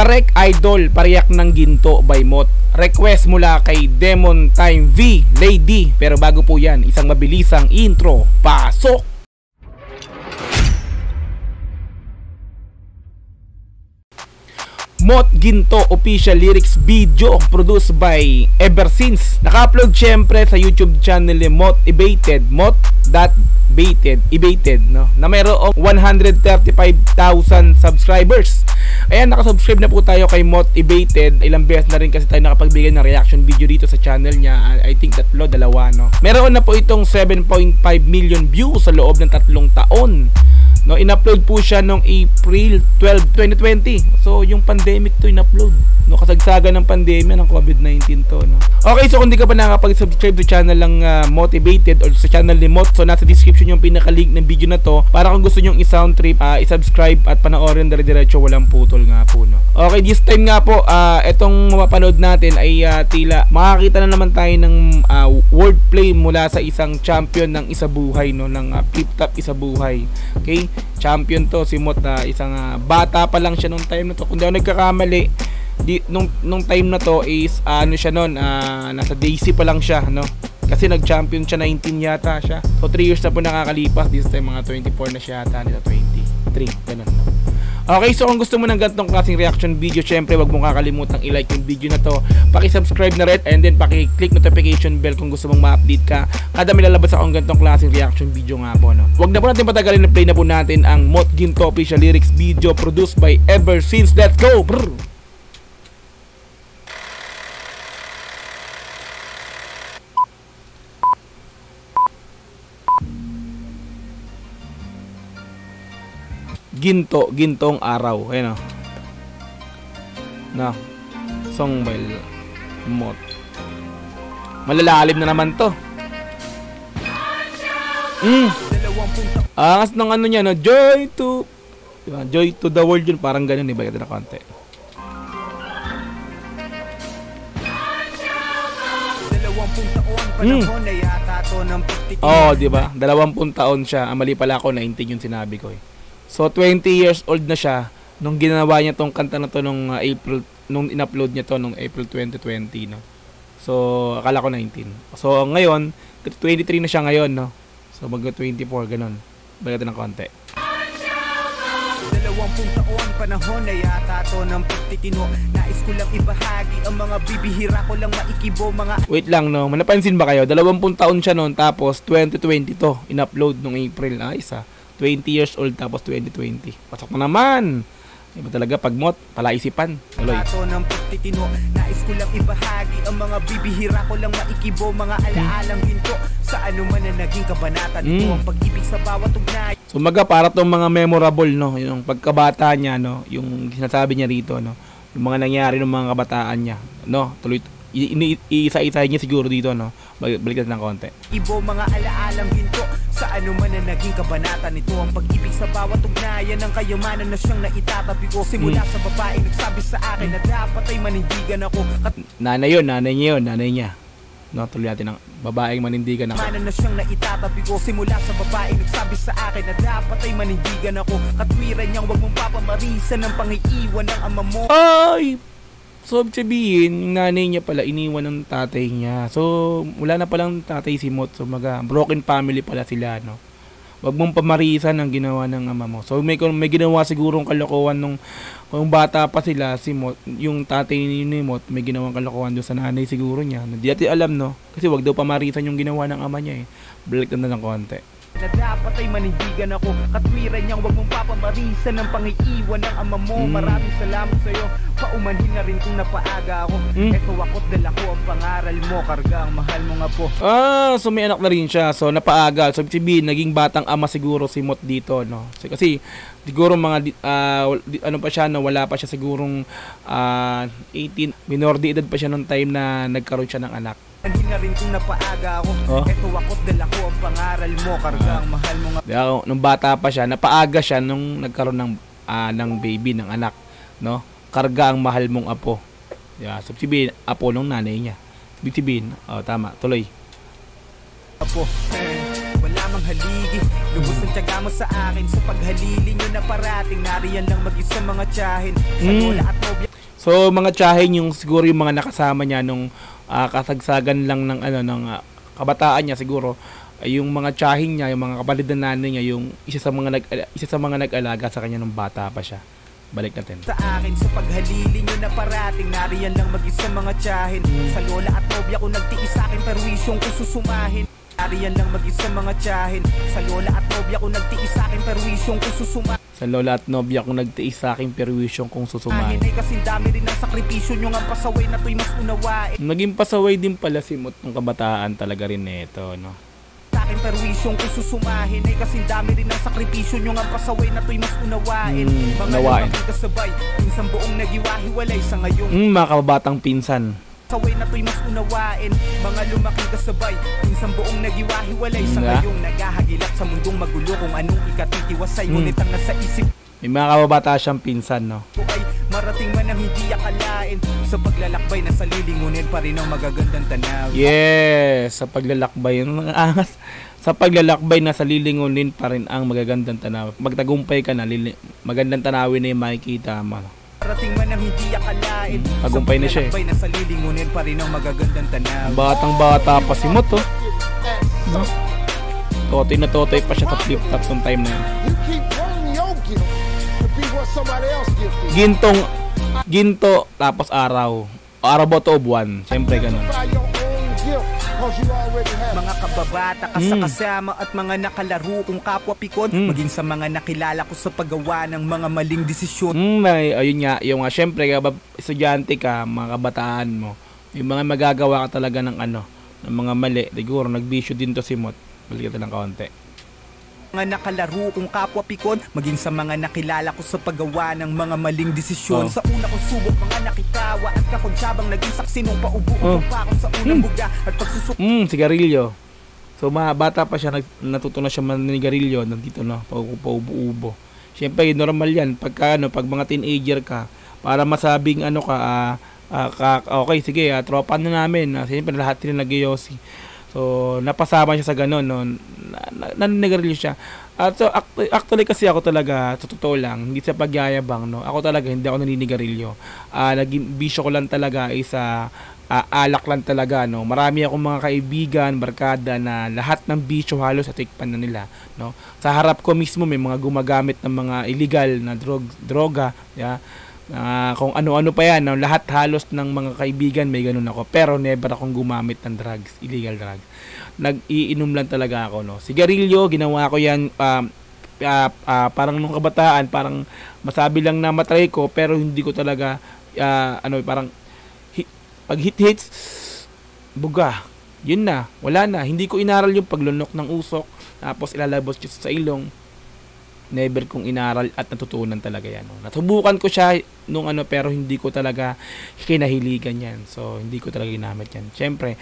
Parek Idol, Pariyak ng Ginto by Mot. Request mula kay Demon Time V, Lady. Pero bago po yan, isang mabilisang intro. Pasok! Mot Ginto official lyrics video produced by Eversince. Naka-upload syempre sa YouTube channel ni Motivated, Mot.Baited, no? Na mayroong 135,000 subscribers. Ayan, nakasubscribe na po tayo kay Motivated. Ilang beses na rin kasi tayo nakapagbigay ng reaction video dito sa channel niya. I think dalawa, no? Meron na po itong 7.5 million views sa loob ng 3 taon. No, in-upload po siya noong April 12, 2020. So, yung pandemic to in-upload. No, kasagsagan ng pandemya ng COVID-19 to, no. Okay, so kung di ka pa nakapag-subscribe sa channel ng Motivated or sa channel ni Mot, so nasa description yung pinaka-link ng video na to para kung gusto nyo i-sound trip, i-subscribe at panoorin dire-diretso, walang putol nga po, no. Okay, this time nga po, etong mapapanood natin ay tila makakita na naman tayo ng wordplay mula sa isang champion ng Isabuhay, no, ng Flip-Top Isabuhay. Okay? Champion to si Mot, isang bata pa lang siya nung time na to. Kung di ako nagkakamali, nung time na to is ano siya noon, nasa Daisy pa lang siya, no? Kasi nag-champion siya 19 yata siya. So 3 years na po nakakalipas. This time mga 24 na siya yata, nila 23, ganun, no? Okay, so kung gusto mo ng ganitong klaseng reaction video, syempre wag mong kakalimutang i-like yung video na to. Paki-subscribe na rin and then paki-click notification bell kung gusto mong ma-update ka kada may lalabas akong ganitong klaseng reaction video nga po, no. Wag na po natin patagalin, na play na po natin ang Mot Ginto official lyrics video produced by Eversince. Let's go! Brr! Gintong araw. Ayan, o. Na song by Mot. Malalalim na naman to. Angas ng ano niya, no? Joy to, diba? Joy to the world yun. Parang ganun, iba na konti. Oh, diba? 20 taon siya. Mali pala ako, 19 yung sinabi ko, eh. So 20 years old na siya nung ginawa niya tong kanta na to nung April, nung in-upload niya to nung April 2020, no. So akala ko 19. So ngayon 23 na siya ngayon, no. So mag-24 ganun. Bagay ng konti. 20 taon panahon na yata to ng pagtitino. Nais ko lang ibahagi ang mga bibihira ko lang maikibo mga. Wait lang, no. Napansin ba kayo? 20 taon siya noon tapos 2020 to in-upload nung April. Isa 20 years old tapos 2020. Pasok na naman. Iba talaga pag Mot, palaisipan. Tuloy. Nais ko lang ibahagi ang mga bibihira ko lang maikibo, mga alaalang ginto sa ano man na naging kabanata nito ang pag-ibig sa bawat ugnay. So para tong mga memorable, no, yung pagkabata niya, no, yung sinasabi niya rito, no, yung mga nangyari ng mga kabataan niya, no, tuloy iisa-isa niya siguro dito, no. Balikan ng konti. Ibo mga alaalang ginto sa ano man na naging kabanata nito ang pag-ibig sa bawat ugnayan ng kayamanan na siyang naitatabi ko. Simula sa babae nagsabi sa akin na dapat ay manindigan ako. Nanay niya. No, tuloy natin ang babaeng manindigan ako. Na siyang naitatabi ko. Simula sa babae nagsabi sa akin na dapat ay manindigan ako. Katwiran niyang wag mong papamarisan ng pangiiwan ng ama mo. Ay! So, sabihin, yung nanay niya pala, iniwan ng tatay niya. So, wala na palang tatay si Mot. So, broken family pala sila, no? Wag mong pamarisan ang ginawa ng ama mo. So, may ginawa sigurong kalokohan nung bata pa sila, si Mot, yung tatay ni Mot, may ginawang kalokohan doon sa nanay siguro niya. Hindi natin alam, no? Kasi wag daw pamarisan yung ginawa ng ama niya, eh. Balik na ng konti. Na dapat ay manindigan ako. Katwiran niyang wag mong papamarisan ng pangiiwan ng ama mo. Maraming salamat sa'yo. Paumanhin na rin kung napaaga ako. Eto ako't dala ko ang pangaral mo. Karga ang mahal mo nga po. So may anak na rin siya. So napaaga. So sabihin, naging batang ama siguro si Mot dito, no? Kasi siguro mga ano pa siya, no? Wala pa siya sigurong 18. Minor de edad pa siya nung time na nagkaroon siya ng anak. Hindi na rin kung napaaga ako. Eto ako't dala ko ang pangaral mo. Karga ang mahal mo nga. Nung bata pa siya, napaaga siya nung nagkaroon ng baby, ng anak, no? Karga ang mahal mong apo. So sabihin, apo nung nanay niya. Sabihin, tama, tuloy. Apo, wala mang haligi. Lubos ang tiyaga mo sa akin. Sa paghalili nyo na parating, nariyan lang mag-isa mga tiyahin. Sa lola at nobya. So mga tiyahin yung siguro yung mga nakasama niya nung kasagsagan lang ng kabataan niya siguro, yung mga tiyahin niya, yung mga kapatid na nanay niya, yung isa sa mga nag-alaga sa kanya nung bata pa siya. Balik natin. Sa akin, sa paghalili nyo na parating, nariyan lang mag-isa mga tiyahin. Sa lola at nobya ko nagtiis sa akin, perwisyong ko susumahin. Nariyan lang mag-isa mga tiyahin. Sa lola at nobya ko nagtiis sa akin, perwisyong ko susumahin. Sa lola at nobya ko nagtiis sa akin, perwisyong kong susumahin. Ay kasing dami rin ang sakripisyo nyo ang pasaway na to'y mas unawain. Naging pasaway din pala si Mot ng kabataan talaga rin nito, no? Sa akin, perwisyong ko susumahin. Ay kasing dami rin ang sakripisyo nyo ang pasaway na to'y mas unawain. Mga lumaking kasabay, pinsan buong nagiwahiwalay sa ngayon. Mga kabatang pinsan. Pasaway na to'y mas unawain. Mga lumaking kasabay, pinsan buong nagiwahiwalay sa ngayon. Naghahagilap sa mundong magulo kung anong ikatitiwasay. Ngunit ang nasa isip, may mga kababata siyang pinsan, no? ay marating man ang hindi akalain. Sa paglalakbay na sa lilingunin pa rin ang magagandang tanaw. Yes, sa paglalakbay ng angas. Sa paglalakbay na sa lilingunin pa rin ang magagandang tanaw. Magtagumpay ka na, magandang tanawin na yung makikita mo. Marating man ang hindi akalain. Tagumpay na siya eh. Sa paglalakbay na sa lilingunin pa rin ang magagandang tanaw. Batang bata pa si Mot, oh. No? Totoy na totoy pa siya sa flip-top nung time na yun. Ginto tapos araw ba to o buwan? Siyempre ganun. Mga kababata kasama at mga nakalaro kong kapwa pikon, maging sa mga nakilala ko sa paggawa ng mga maling desisyon. Ayun nga, yung siyempre estudyante ka, mga kabataan mo, yung mga magagawa ka talaga ng ng mga mali. Siguro nagbisyo din to si Mot. Balik ka lang kaunti. Mga nakalaro kong kapwa pikon, maging sa mga nakilala ko sa paggawa ng mga maling desisyon. Sa una kong subok, mga nakitawa at kakonsyabang naging saksi nung paubo-ubo pa ako sa unang buga at pagsusuk. Sigarilyo. So bata pa siya, natuto na siya manigarilyo, nandito na, paubo-ubo. Siyempre, normal yan. Pag mga teenager ka, para masabing okay, sige, tropa na namin. Siyempre, lahat sila nag-yosi. So, napasama siya sa ganun, no? Naninigarilyo siya. So, actually kasi ako talaga, sa totoo lang, hindi sa pagyayabang, no? Ako talaga, hindi ako naninigarilyo. Naging bisyo ko lang talaga is alak lang talaga, no? Marami akong mga kaibigan, barkada na lahat ng bisyo halos sa tikpan na nila, no? Sa harap ko mismo may mga gumagamit ng mga illegal na droga, yeah? Kung ano-ano pa yan, no? Lahat halos ng mga kaibigan may ganun ako, pero never akong gumamit ng drugs, illegal drugs. Nag-iinom lang talaga ako, no? Sigarilyo, ginawa ko yan parang nung kabataan, parang masabi lang na matry ko, pero hindi ko talaga parang pag hits buga, yun na, wala na. Hindi ko inaral yung paglunok ng usok tapos ilalabas ko sa ilong. Never kong inaral at natutunan talaga yan. Natubukan ko siya nung pero hindi ko talaga kinahiligan yan. So, hindi ko talaga ginamit yan. Siyempre,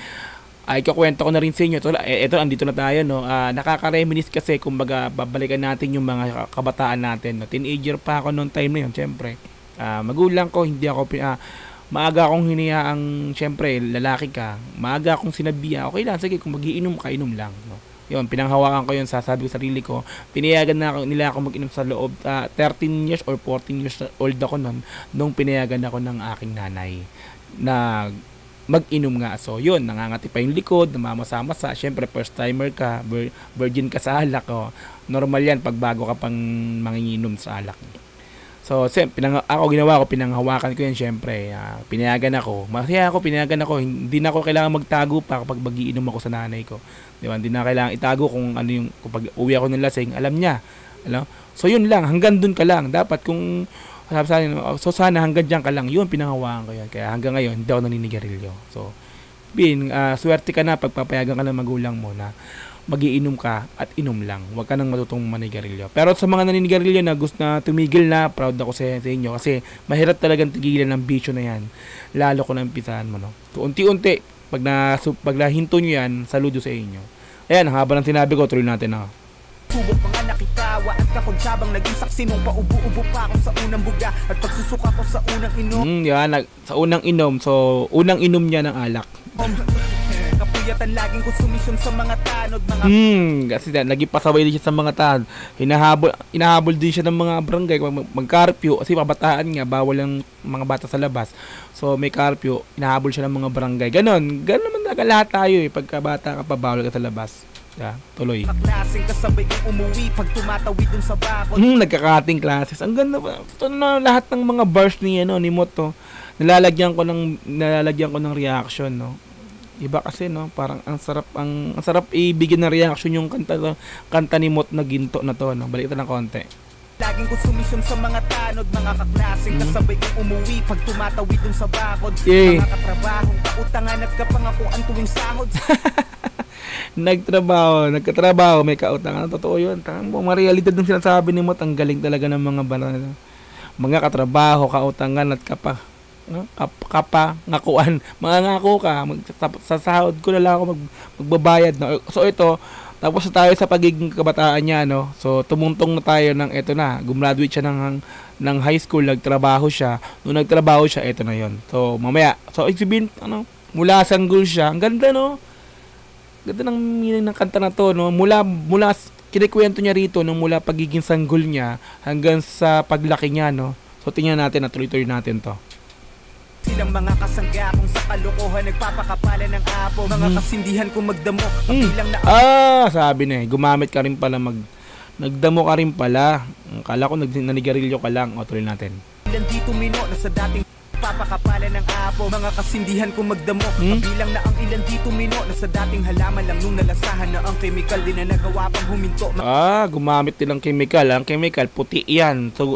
ikakwento ko na rin sa inyo. Ito, andito na tayo, no? Nakaka-reminisce kasi, kumbaga, babalikan natin yung mga kabataan natin. No? Teenager pa ako noong time na yun, siyempre. Magulang ko, hindi ako, maaga akong hiniyaang, siyempre, lalaki ka. Maaga akong sinabihan, okay lang, sige, kung magiinom ka, inom lang, no? Yun, pinanghawakan ko yun, sasabi ko sarili ko, pinayagan nila ako mag-inom sa loob, 13 years or 14 years old ako nun, nung pinayagan ako ng aking nanay na mag-inom nga. So, yun, nangangati pa yung likod, namamasa-masa, syempre, first timer ka, virgin ka sa alak, normal yan pag bago ka pang manginginom sa alak. So, ginawa ko, pinanghawakan ko yan, syempre, pinayagan ako, masaya ako, pinayagan ako, hindi na ako kailangan magtago pa kapag mag-iinom ako sa nanay ko. Diba? Hindi na kailangan itago kung kapag uwi ako ng lasing, alam niya. So, yun lang, hanggang dun ka lang. Dapat kung, sana hanggang dyan ka lang, yun, pinanghawakan ko yan. Kaya hanggang ngayon, hindi ako naninigarilyo. So, swerte ka na pagpapayagan ka ng magulang mo na magiinom ka at inom lang. Huwag ka nang matutong manigarilyo. Pero sa mga naninigarilyo na gusto na tumigil na, proud ako sa inyo kasi mahirap talagang tigilan ng bisyo na yan. Lalo ko na umpisahan mo, no? So, unti-unti, pag nahinto nyo yan, saludo sa inyo. Ayan, haba ng sinabi ko, tuloy natin na. Subok mga nakitawa at kakonsyabang naging saksi nung paubo-ubo pa ako sa unang buga at pagsusuka ko sa unang inom. Yan, sa unang inom. So, unang inom niya ng alak. puyatan laging konsumisyon sa mga tanod. Mga Kasi naging pasaway din siya sa mga tan. Hinahabol din siya ng mga barangay mag-curfew kasi kabataan nga bawal ang mga bata sa labas. So may curfew, hinahabol siya ng mga barangay. Ganon naman talaga lahat tayo eh. Pagka bata ka pa bawal ka sa labas. Tuloy. Klaseng kasabay yung umuwi pag tumatawid dun sa bakod. Nagkakating classes. Ang ganda pa. Ito na lahat ng mga verse ni Moto. Nalalagyan ko ng reaction, no. Iba kasi, no, parang ang sarap ibigyan ng reaction yung kanta ni Mot na ginto na to, no. Balik ito ng konti. Laging konsumisyon sa mga tanod, mga kaklaseng kasabay yung umuwi pag tumatawid dun sa bakod. Mga katrabahong kautangan at kapangakuan tuwing sahod. Nagkatrabaho, may kautangan. Totoo yun. Mga realidad ng sinasabi ni Mot, ang galing talaga ng mga katrabaho, kautangan at ngakuan. Mga ngako ka, sa sahod ko na lang ako magbabayad. No? So ito, tapos na tayo sa pagiging kabataan niya, no? So tumuntong na tayo ng eto na. Gumraduate siya ng high school, nagtrabaho siya. Nung nagtrabaho siya, eto na yon. So mamaya, ibig mula sanggol siya. Ang ganda, no? Ganda ng meaning ng kanta na to, no? Mula kinikwento niya rito nung mula pagiging sanggol niya hanggang sa paglaki niya, no? So tingnan natin at tuloy-tuloy natin to. Silang mga kasangga kung sa kalokohan nagpapakapala ng apo. Mga kasindihan kung magdamo bilang na sabi na gumamit ka rin pala nagdamo ka rin pala. Akala ko nanigarilyo ka lang. O tuloy natin. Ilan dito mino na sa dating papakapala ng apo. Mga kasindihan kung magdamo bilang na ang ilan dito mino na sa dating halaman lang nung nalasahan na ang chemical din na nagawa pang huminto. Gumamit nilang chemical. Ang chemical puti yan. So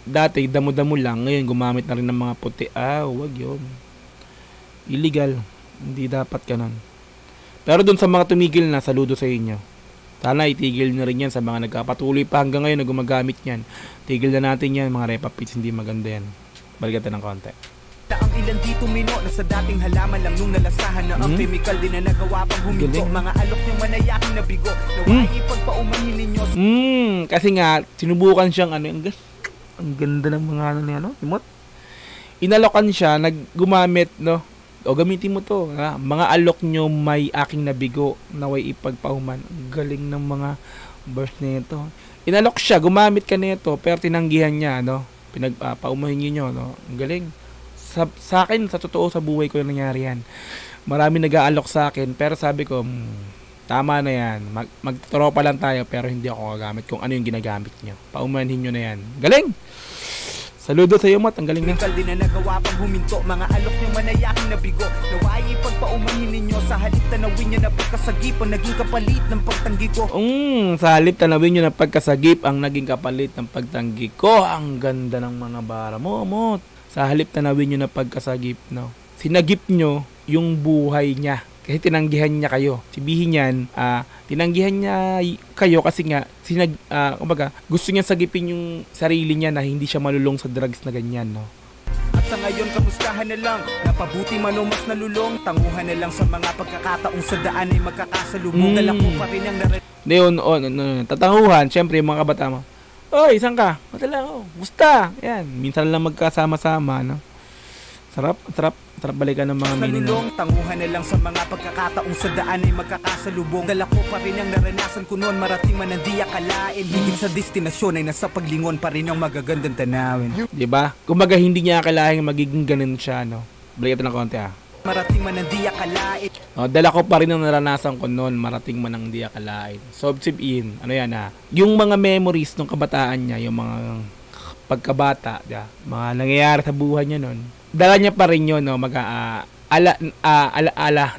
dati damo-damo lang, ngayon gumamit na rin ng mga puti. Wag yun. Illegal. Hindi dapat ganun. Pero dun sa mga tumigil na, saludo sa inyo. Sana itigil na rin yan sa mga nagkapatuloy pa hanggang ngayon na gumagamit yan. Tigil na natin yan, mga repapits, hindi maganda yan. Balikan ng konti. Ang ilan dito mino na sa dating halaman lang nung nalasahan na ang chemical din na nagawa pang huminto. Mga alok yung manayaking nabigo na ipagpaumanhin ninyo. Kasi nga, sinubukan siyang ang ganda ng mga Mot. Inalokan siya, naggumamit, no? O gamitin mo to, ha? Mga alok nyo may aking nabigo, naway ipagpauman. Ang galing ng mga verse nito. Inalok siya, gumamit ka nito, pero tinanggihan niya, no? Pinagpaumahin niyo, no? Ang galing. Sa akin, sa totoo, sa buhay ko yung nangyari yan. Marami nag-aalok sa akin, pero sabi ko, tama na yan. Magtropa lang tayo, pero hindi ako gagamit kung ano yung ginagamit nyo. Paumanhin nyo na yan. Galing! Saludo sa iyo, Mot. Ang galing na. Chemical din na nagawa pang huminto. Mga alok yung manayaking nabigo. Naway ipagpaumanhin ninyo sa halip tanawin nyo na pagkasagip ang naging kapalit ng pagtanggi ko. Sa halip tanawin nyo na pagkasagip ang naging kapalit ng pagtanggi ko. Ang ganda ng mga bara mo, Mot. Sa halip tanawin nyo na pagkasagip, no? Sinagip nyo yung buhay niya. Kasi tinanggihan niya kayo. Sabihin niyan, tinanggihan niya kayo kasi nga, gusto niya sagipin yung sarili niya na hindi siya malulong sa drugs na ganyan, no? At sa ngayon, kamustahan na lang. Napabuti man o mas nalulong. Tanguhan na lang sa mga pagkakataong sa daan ay magkakasalubong. Dalak mo pa rin ang tatanguhan, syempre yung mga kabata mo. Oy, saan ka? Matala ako. Gusta. Yan. Minsan lang magkasama-sama, no? Sarap balikan ng mga meaning. Tanguhan na lang sa mga pagkakataong sa daan ay magkakasalubong. Dala ko pa rin ang naranasan ko noon. Marating man ang di akalain. Higit sa destinasyon ay nasa paglingon pa rin ang magagandang tanawin. Diba? Kumbaga hindi niya akalain magiging ganun siya, no? Balikan ng konti, Marating man ang di akalain. Dala ko pa rin ang naranasan ko noon. Marating man ang di akalain. So, sabihin, ano yan, yung mga memories ng kabataan niya, yung mga pagkabata, mga nangyayari sa buhay niya noon, dala niya pa rin yun, no? Ala,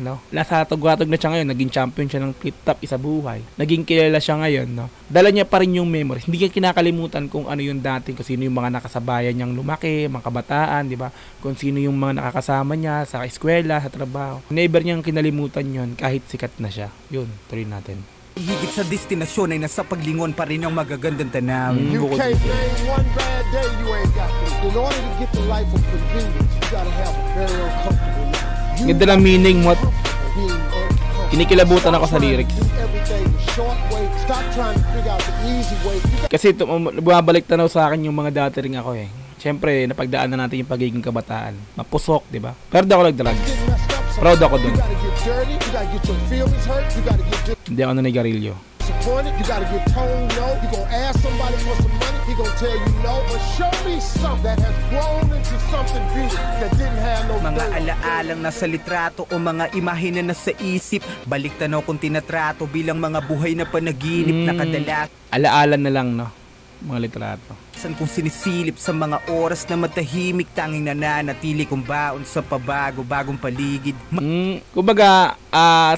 no? Nasa tugwatog na siya ngayon, naging champion siya ng flip-top isa buhay. Naging kilala siya ngayon, no? Dala niya pa rin yung memories. Hindi niya kinakalimutan kung ano yung dati, kung sino yung mga nakasabayan niyang lumaki, mga kabataan, di ba? Kung sino yung mga nakakasama niya sa eskwela, sa trabaho. Never niyang kinalimutan yun kahit sikat na siya. Yun, tuloy natin. Higit sa destinasyon ay nasa paglingon pa rin ang magagandang tanawin. You can't name one bad day you ain't got this. In order to get the life of convenience, you gotta have a very uncomfortable life. Ganda ng meaning mo. Kinikilabutan ako sa lyrics. Kasi bumabalik tanaw sa akin yung mga dati rin ako. Siyempre, napagdaan na natin yung pagiging kabataan. Mapusok, di ba? Pero di ako nag-drugs. Proud ako dun. You gotta get dirty, you gotta get your feelings hurt, you gotta get Hindi ako nanigarilyo. disappointed, you gotta get told no, you gonna ask somebody for some money, he gonna tell you no, but show me something that has grown into something beautiful that didn't have no Mga dirt. alaalang nasa litrato o mga imahe na nasa isip, balik tanaw kung tinatrato bilang mga buhay na panaginip na kadalasan Alaala na lang, no? Mga litrato. kung sinisilip sa mga oras na matahimik, tanging nananatili kong baon sa bagong paligid. Kumbaga,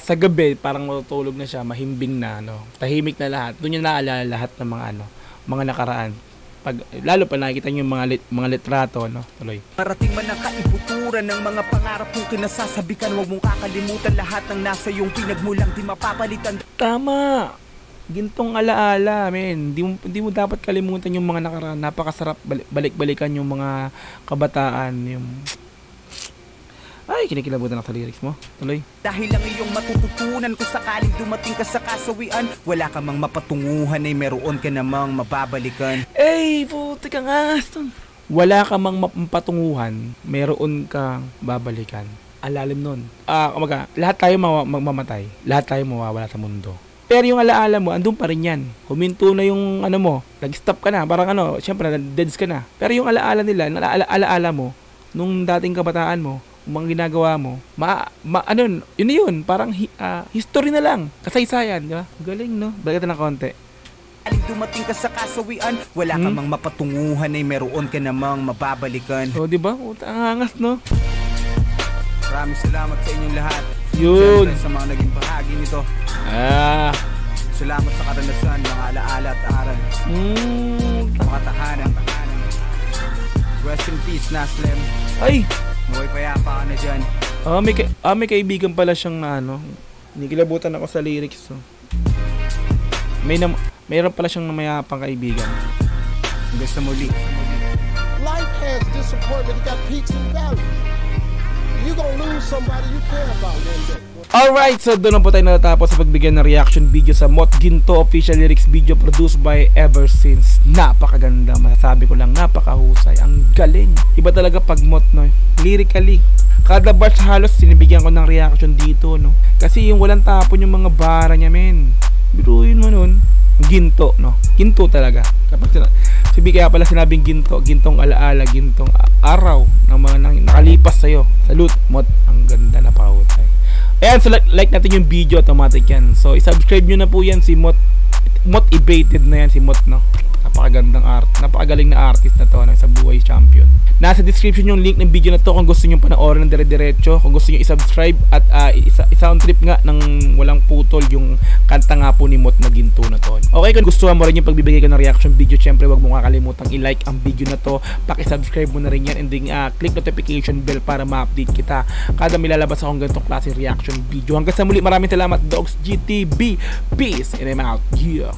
sa gabi, parang matutulog na siya, mahimbing na, no? Tahimik na lahat. Doon niya naalala lahat ng mga, mga nakaraan. Lalo pa nakikita niyo yung mga litrato, no? Tuloy. Marating man ang kaibuturan ng mga pangarap kong kinasasabikan, huwag mong kakalimutan lahat ng nasa iyong pinagmulang di mapapalitan. Tama! Gintong alaala, men. Hindi mo dapat kalimutan yung mga nakaraan. Napakasarap balik-balikan yung mga kabataan, yung... Ay, kinikilabutan ako sa lyrics mo. Tuloy. Dahil ang iyong matututunan kung sakaling dumating ka sa kasawian, wala ka mang mapatunguhan ay meron ka namang mababalikan. Ey, puti ka nga, Aston. Wala ka mang mapatunguhan, meron kang babalikan. Alalim nun. Kumaga, lahat tayo mamamatay. Lahat tayo mawawala sa mundo. Pero yung alaala mo, andun pa rin yan. Huminto na yung mo, nag-stop ka na. Parang syempre, deads ka na. Pero yung alaala nila, alaala mo, nung dating kabataan mo, mga ginagawa mo, yun, parang history na lang. Kasaysayan, di ba? Galing, no? Balik na ng konti. Aling dumating ka sa kasawian, wala ka mang mapatunguhan ay meron ka namang mababalikan. So, di ba? Ang angas, no? Maraming salamat sa inyong lahat. Yun. Siyempre sa mga naging bahagi nito. Salamat sa karanasan, mga alaala at aral. Mga tahanan. Rest in peace, Naslem. Ay! Naway payapa ka na dyan. May kaibigan pala siyang nikilabutan ako sa lyrics. So. Mayroon pala siyang mayapang kaibigan. Hanggang sa muli. Life has disappointment, it got peaks and valleys. You gonna lose somebody you care about one day. Alright, so doon na po tayo natatapos sa pagbigyan ng reaction video sa Mot Ginto official lyrics video produced by Ever Since. Napakaganda, masasabi ko lang, napakahusay, ang galing. Iba talaga pag Mot, no? Lyrically, kada bars halos sinibigyan ko ng reaction dito, no? Kasi yung walang tapon yung mga bara niya, men. Biruin mo nun, ginto, no? Ginto talaga. Kapag kaya pala sinabing ginto, gintong alaala, gintong araw ng mga nakalipas sa'yo. Salute, Mot, ang ganda, napakahusay. Ayan, so like natin yung video, automatic yan. So, isubscribe nyo na po yan si Mot. Motivated na yan si Mot, no? Napakagandang napakagaling na artist na to, sa buhay champion. Nasa description yung link ng video na to kung gusto nyo panoorin ng dire-diretso. Kung gusto nyo isubscribe at sound trip nga ng walang putol yung kanta nga po ni Mot na Ginto na to. Okay, kung gusto mo rin yung pagbibigay ko ng reaction video, syempre wag mo kakalimutang i-like ang video na to. Paki-subscribe mo na rin yan and then click notification bell para ma-update kita kada may lalabas akong ganitong klase reaction video. Hanggang sa muli, maraming salamat, Dogs GTB. Peace and I'm out. Yeah.